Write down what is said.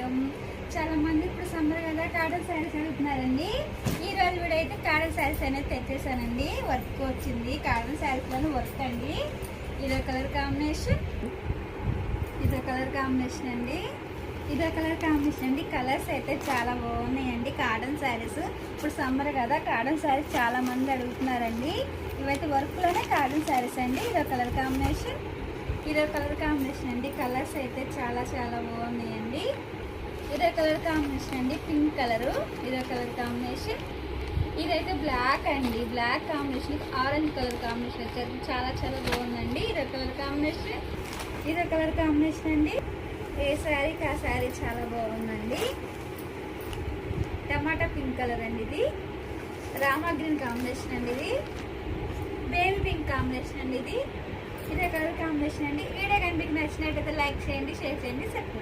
Welcome. చాలా మంది ఇప్పుడు సమ్మర్ కదా కాటన్ శారీస్ అడుగుతున్నారండి. ఈ రోజు వీడియో అయితే కాటన్ శారీస్ అనేది తెచ్చేసానండి. వర్క్ వచ్చింది కాటన్ శారీస్లోనే వర్క్ అండి. ఇదో కలర్ కాంబినేషన్, ఇదో కలర్ కాంబినేషన్ అండి, ఇదో కలర్ కాంబినేషన్ అండి. కలర్స్ అయితే చాలా బాగున్నాయండి. కాటన్ శారీస్ ఇప్పుడు సమ్మర్ కదా, కాటన్ శారీస్ చాలా మంది అడుగుతున్నారండి. ఇవైతే వర్క్లోనే కాటన్ శారీస్ అండి. ఇదో కలర్ కాంబినేషన్, ఇదో కలర్ కాంబినేషన్ అండి. కలర్స్ అయితే చాలా చాలా బాగున్నాయండి. ఇదో కలర్ కాంబినేషన్ అండి, పింక్ కలరు. ఇదో కలర్ కాంబినేషన్. ఇదైతే బ్లాక్ అండి, black combination orange colour combination వచ్చారు. చాలా చాలా బాగుందండి. ఇదో కలర్ కాంబినేషన్, ఇదో కలర్ కాంబినేషన్ అండి. ఏ శారీకి ఆ శారీ చాలా బాగుందండి. టమాటా పింక్ కలర్ అండి, ఇది రామా గ్రీన్ కాంబినేషన్ అండి, ఇది బేబీ పింక్ కాంబినేషన్ అండి, ఇది ఇదే కలర్ కాంబినేషన్ అండి. వీడియో కనుక మీకు నచ్చినట్టయితే లైక్ చేయండి, షేర్ చేయండి, సబ్స్క్రైబ్